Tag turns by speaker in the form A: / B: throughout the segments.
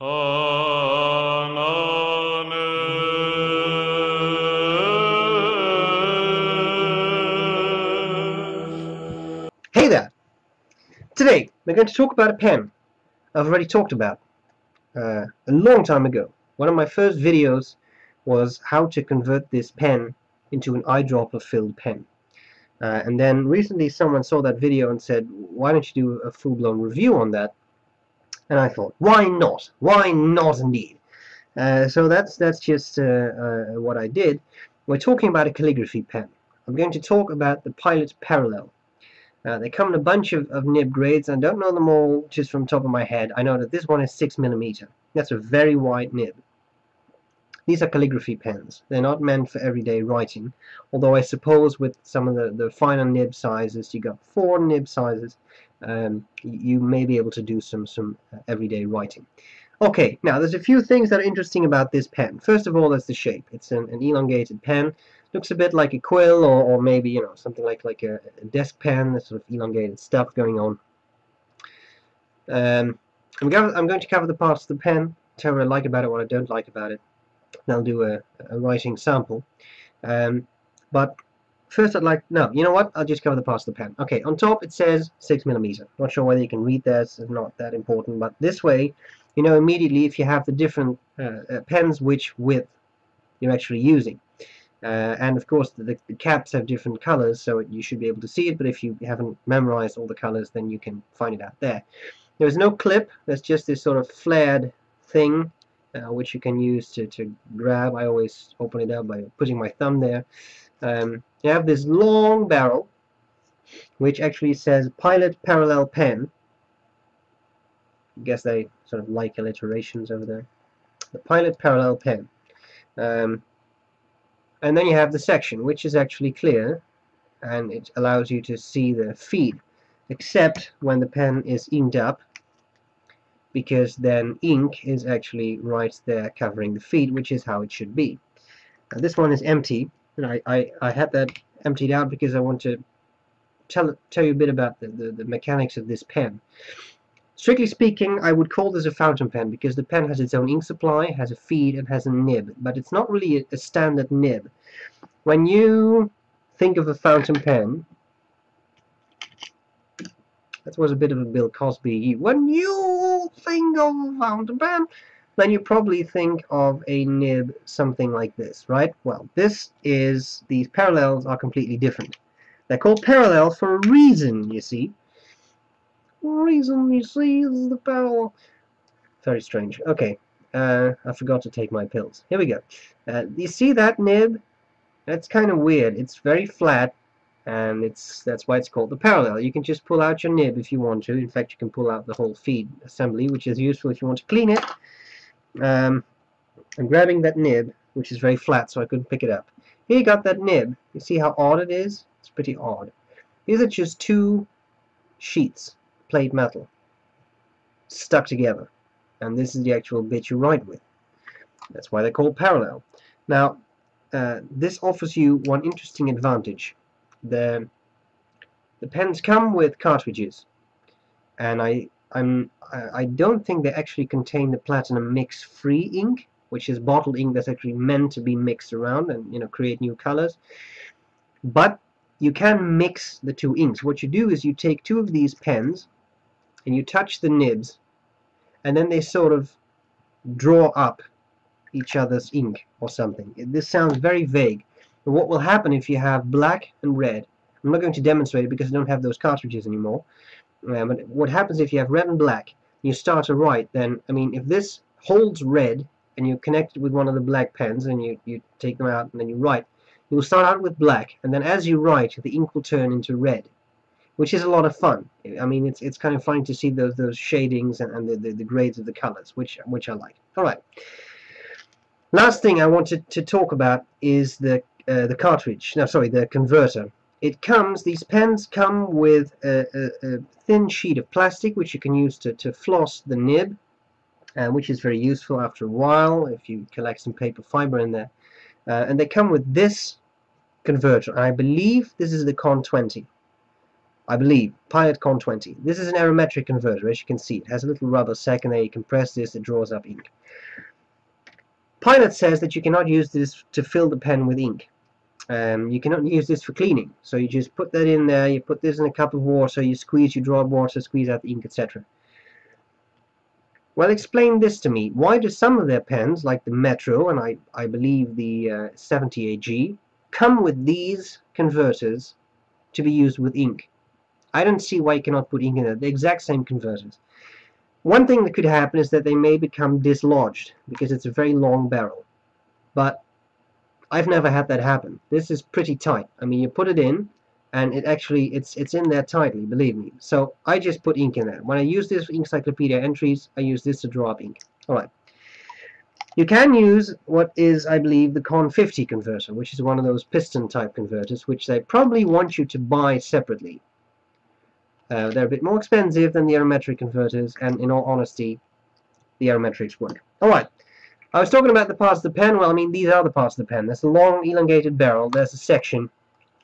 A: Hey there! Today we're going to talk about a pen I've already talked about a long time ago. One of my first videos was how to convert this pen into an eyedropper filled pen. And then recently someone saw that video and said, why don't you do a full-blown review on that? And I thought, why not? Why not indeed? So that's just what I did. We're talking about a calligraphy pen. I'm going to talk about the Pilot Parallel. They come in a bunch of nib grades. I don't know them all just from the top of my head. I know that this one is 6mm. That's a very wide nib. These are calligraphy pens. They're not meant for everyday writing, although I suppose with some of the finer nib sizes, you got 4 nib sizes, you may be able to do some everyday writing. Okay, now there's a few things that are interesting about this pen. First of all, that's the shape. It's an elongated pen. Looks a bit like a quill, or maybe, you know, something like a desk pen. There's sort of elongated stuff going on. I'm going to cover the parts of the pen, tell what I like about it, what I don't like about it. And I'll do a writing sample. But first I'd like, no, you know what? I'll just cover the parts of the pen. Okay, on top it says 6mm. Not sure whether you can read that. It's not that important. But this way, you know immediately if you have the different pens which width you're actually using. And of course the caps have different colors, so you should be able to see it, but if you haven't memorized all the colors, then you can find it out there. There's no clip. There's just this sort of flared thing which you can use to grab. I always open it up by putting my thumb there. You have this long barrel which actually says Pilot Parallel Pen. I guess they sort of like alliterations over there. The Pilot Parallel Pen. And then you have the section, which is actually clear, and it allows you to see the feed, except when the pen is inked up, because then ink is actually right there covering the feed, which is how it should be. Now, this one is empty, and I had that emptied out because I want to tell you a bit about the mechanics of this pen. Strictly speaking, I would call this a fountain pen because the pen has its own ink supply, has a feed, and has a nib, but it's not really a standard nib. When you think of a fountain pen, that was a bit of a Bill Cosby. When you think of a fountain pen, then you probably think of a nib something like this, right? Well, these parallels are completely different. They're called parallel for a reason, you see. Reason you see is the parallel. Very strange. Okay, I forgot to take my pills. Here we go. You see that nib? That's kind of weird. It's very flat, and that's why it's called the parallel. You can just pull out your nib if you want to. In fact, you can pull out the whole feed assembly, which is useful if you want to clean it. I'm grabbing that nib, which is very flat, so I couldn't pick it up. Here you got that nib. You see how odd it is? It's pretty odd. These are just 2 sheets, plate metal, stuck together, and this is the actual bit you write with. That's why they're called parallel. Now, this offers you one interesting advantage. The pens come with cartridges, and I don't think they actually contain the platinum mix-free ink, which is bottled ink that's actually meant to be mixed around and, you know, create new colors. But you can mix the 2 inks. What you do is you take 2 of these pens and you touch the nibs, and then they sort of draw up each other's ink or something. This sounds very vague, but what will happen if you have black and red? I'm not going to demonstrate it because I don't have those cartridges anymore, but what happens if you have red and black, you start to write, then, I mean, if this holds red and you connect it with one of the black pens and you take them out and then you write, you will start out with black, and then as you write, the ink will turn into red, which is a lot of fun. I mean, it's kind of fun to see those shadings and the grades of the colors, which I like. All right. Last thing I wanted to talk about is the cartridge. No, sorry, the converter. These pens come with a thin sheet of plastic which you can use to floss the nib, which is very useful after a while if you collect some paper fiber in there. And they come with this converter. I believe this is the Con 20. I believe, Pilot Con 20. This is an aerometric converter, as you can see. It has a little rubber second there. You can press this, it draws up ink. Pilot says that you cannot use this to fill the pen with ink. You cannot use this for cleaning. So you just put that in there, you put this in a cup of water, you squeeze, you draw water, squeeze out the ink, etc. Well, explain this to me. Why do some of their pens, like the Metro and I believe the 70 AG, come with these converters to be used with ink? I don't see why you cannot put ink in there. The exact same converters. One thing that could happen is that they may become dislodged because it's a very long barrel. But I've never had that happen. This is pretty tight. I mean, you put it in, and it's in there tightly, believe me. So I just put ink in there. When I use this for encyclopedia entries, I use this to draw up ink. Alright. You can use what is, I believe, the Con 50 converter, which is one of those piston type converters, which they probably want you to buy separately. They're a bit more expensive than the aerometric converters, and in all honesty, the aerometrics work. Alright. I was talking about the parts of the pen. Well, I mean, these are the parts of the pen. There's a long, elongated barrel. There's a section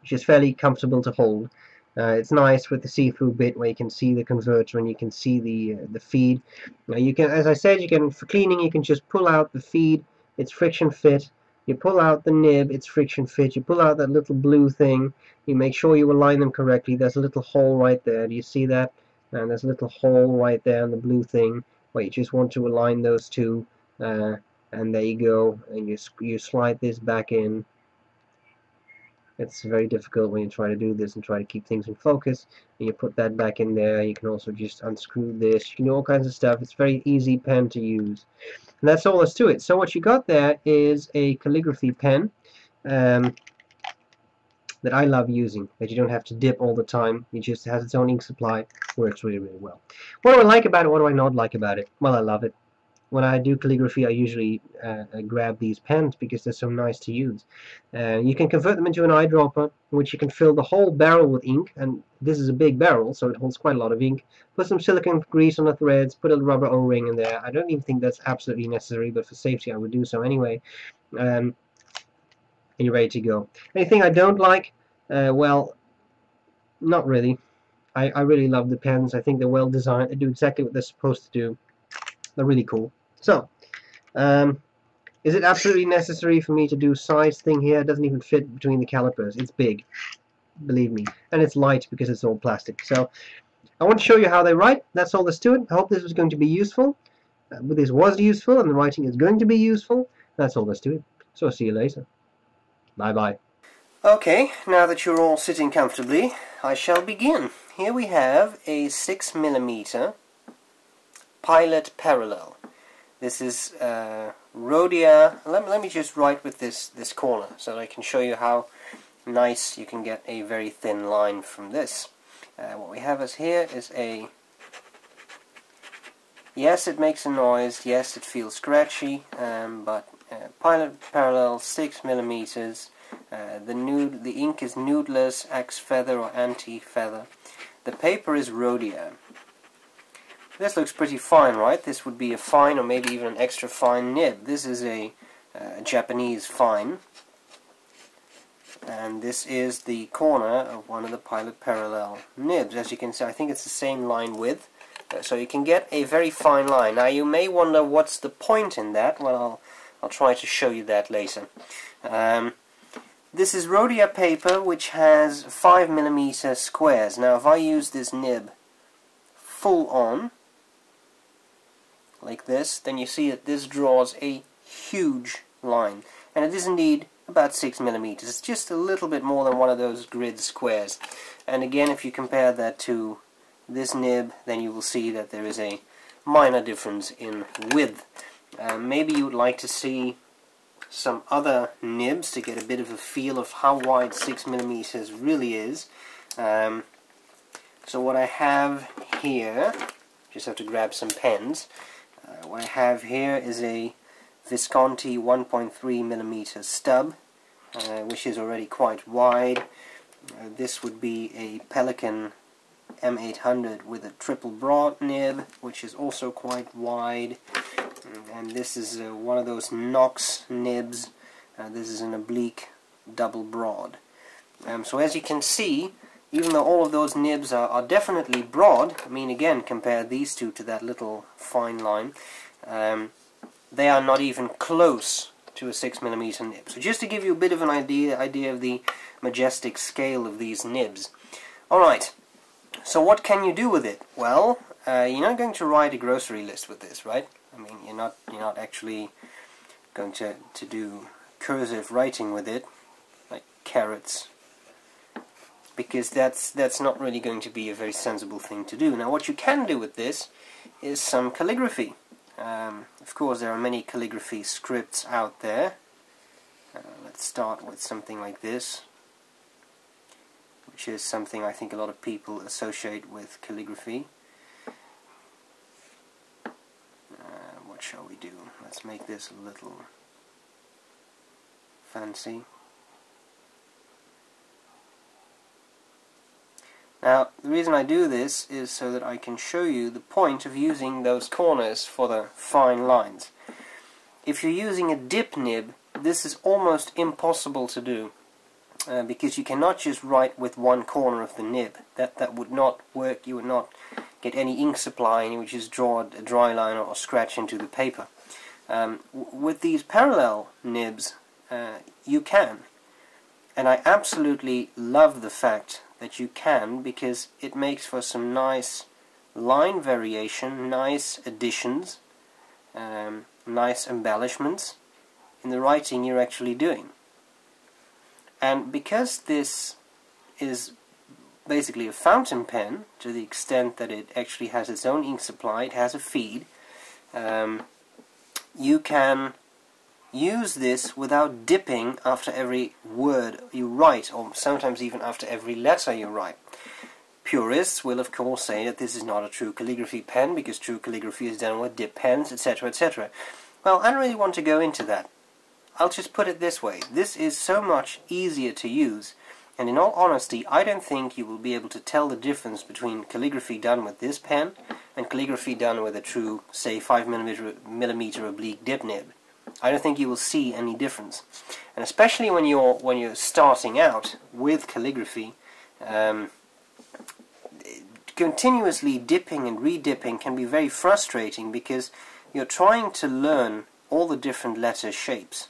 A: which is fairly comfortable to hold. It's nice with the see-through bit where you can see the converter and you can see the feed. You can, as I said, you can, for cleaning, you can just pull out the feed. It's friction fit. You pull out the nib. It's friction fit. You pull out that little blue thing. You make sure you align them correctly. There's a little hole right there. Do you see that? And there's a little hole right there in the blue thing where you just want to align those two. And there you go. And you slide this back in. It's very difficult when you try to do this and try to keep things in focus. And you put that back in there. You can also just unscrew this. You can do all kinds of stuff. It's a very easy pen to use. And that's all there's to it. So what you got there is a calligraphy pen that I love using. That you don't have to dip all the time. It just has its own ink supply. Works really, really well. What do I like about it? What do I not like about it? Well, I love it. When I do calligraphy, I usually grab these pens because they're so nice to use. You can convert them into an eyedropper, in which you can fill the whole barrel with ink, and this is a big barrel, so it holds quite a lot of ink. Put some silicone grease on the threads, put a rubber O-ring in there. I don't even think that's absolutely necessary, but for safety I would do so anyway. And you're ready to go. Anything I don't like? Well, not really. I really love the pens. I think they're well designed. They do exactly what they're supposed to do. They're really cool. So, is it absolutely necessary for me to do size thing here? It doesn't even fit between the calipers. It's big, believe me. And it's light because it's all plastic. So, I want to show you how they write. That's all there's to it. I hope this was going to be useful. This was useful, and the writing is going to be useful. That's all there's to it. So, I'll see you later. Bye-bye. Okay, now that you're all sitting comfortably, I shall begin. Here we have a 6mm Pilot Parallel. This is Rhodia. Let me just write with this corner so that I can show you how nice you can get a very thin line from this. What we have here is a... Yes, it makes a noise. Yes, it feels scratchy. But Pilot Parallel 6mm. The ink is nudeless, axe feather or anti-feather. The paper is Rhodia. This looks pretty fine, right? This would be a fine or maybe even an extra fine nib. This is a Japanese fine. And this is the corner of one of the Pilot Parallel nibs. As you can see, I think it's the same line width. So you can get a very fine line. Now you may wonder what's the point in that. Well, I'll try to show you that later. This is Rhodia paper which has 5mm squares. Now if I use this nib full on, like this, then you see that this draws a huge line. And it is indeed about 6mm. It's just a little bit more than one of those grid squares. And again, if you compare that to this nib, then you will see that there is a minor difference in width. Maybe you would like to see some other nibs to get a bit of a feel of how wide 6mm really is. So what I have here, just have to grab some pens. What I have here is a Visconti 1.3mm stub, which is already quite wide. This would be a Pelican M800 with a triple broad nib, which is also quite wide. And this is one of those Knox nibs. This is an oblique double broad. So as you can see, even though all of those nibs are definitely broad, I mean, again, compare these two to that little fine line, they are not even close to a 6mm nib. So just to give you a bit of an idea of the majestic scale of these nibs. Alright, so what can you do with it? Well, you're not going to write a grocery list with this, right? I mean, you're not actually going to do cursive writing with it, like carrots, because that's not really going to be a very sensible thing to do. Now, what you can do with this is some calligraphy. Of course, there are many calligraphy scripts out there. Let's start with something like this, which is something I think a lot of people associate with calligraphy. What shall we do? Let's make this a little fancy. Now, the reason I do this is so that I can show you the point of using those corners for the fine lines. If you're using a dip nib, this is almost impossible to do, because you cannot just write with one corner of the nib. That would not work. You would not get any ink supply, and you would just draw a dry line or scratch into the paper. With these parallel nibs, you can. And I absolutely love the fact that you can, because it makes for some nice line variation, nice additions, nice embellishments in the writing you're actually doing. And because this is basically a fountain pen, to the extent that it actually has its own ink supply, it has a feed, you can use this without dipping after every word you write, or sometimes even after every letter you write. Purists will of course say that this is not a true calligraphy pen, because true calligraphy is done with dip pens, etc., etc. Well, I don't really want to go into that. I'll just put it this way. This is so much easier to use, and in all honesty, I don't think you will be able to tell the difference between calligraphy done with this pen and calligraphy done with a true, say, 5mm oblique dip nib. I don't think you will see any difference, and especially when you're starting out with calligraphy, continuously dipping and redipping can be very frustrating, because you're trying to learn all the different letter shapes,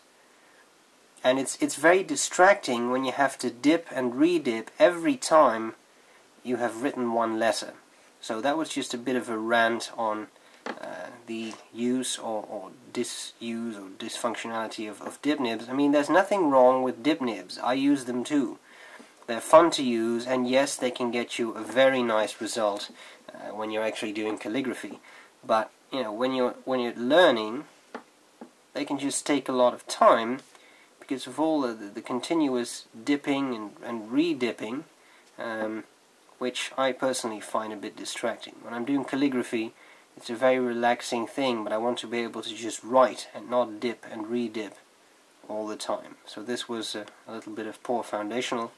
A: and it's very distracting when you have to dip and redip every time you have written one letter. So that was just a bit of a rant on the use or disuse or dysfunctionality of dip nibs. I mean, there's nothing wrong with dip nibs. I use them too. They're fun to use, and yes, they can get you a very nice result when you're actually doing calligraphy. But you know, when you're learning, they can just take a lot of time because of all the continuous dipping and re-dipping, which I personally find a bit distracting. When I'm doing calligraphy, it's a very relaxing thing, but I want to be able to just write and not dip and re-dip all the time. So this was a little bit of poor foundational.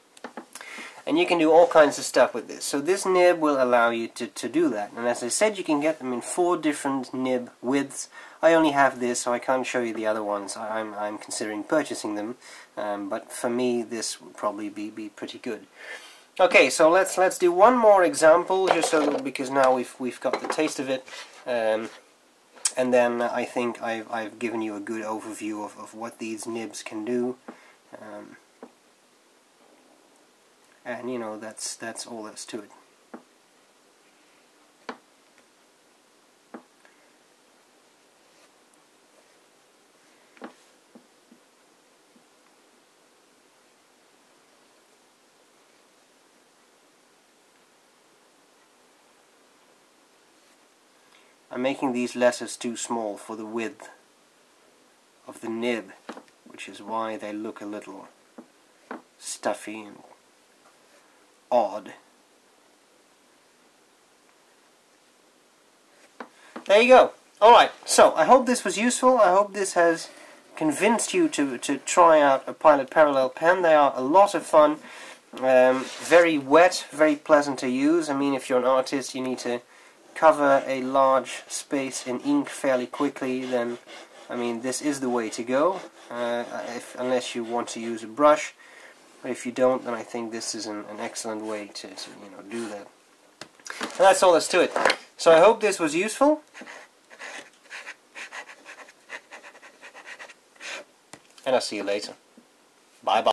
A: And you can do all kinds of stuff with this. So this nib will allow you to do that. And as I said, you can get them in 4 different nib widths. I only have this, so I can't show you the other ones. I'm considering purchasing them, but for me this would probably be pretty good. Okay, so let's do one more example, just so because now we've got the taste of it, and then I think I've given you a good overview of what these nibs can do. And you know, that's all there's to it. I'm making these letters too small for the width of the nib, which is why they look a little stuffy and odd. There you go. Alright, so I hope this was useful. I hope this has convinced you to try out a Pilot Parallel pen. They are a lot of fun, very wet, very pleasant to use. I mean, if you're an artist, you need to cover a large space in ink fairly quickly, then I mean, this is the way to go, unless you want to use a brush. But if you don't, then I think this is an excellent way to you know, do that. And that's all there's to it. So I hope this was useful. And I'll see you later. Bye bye.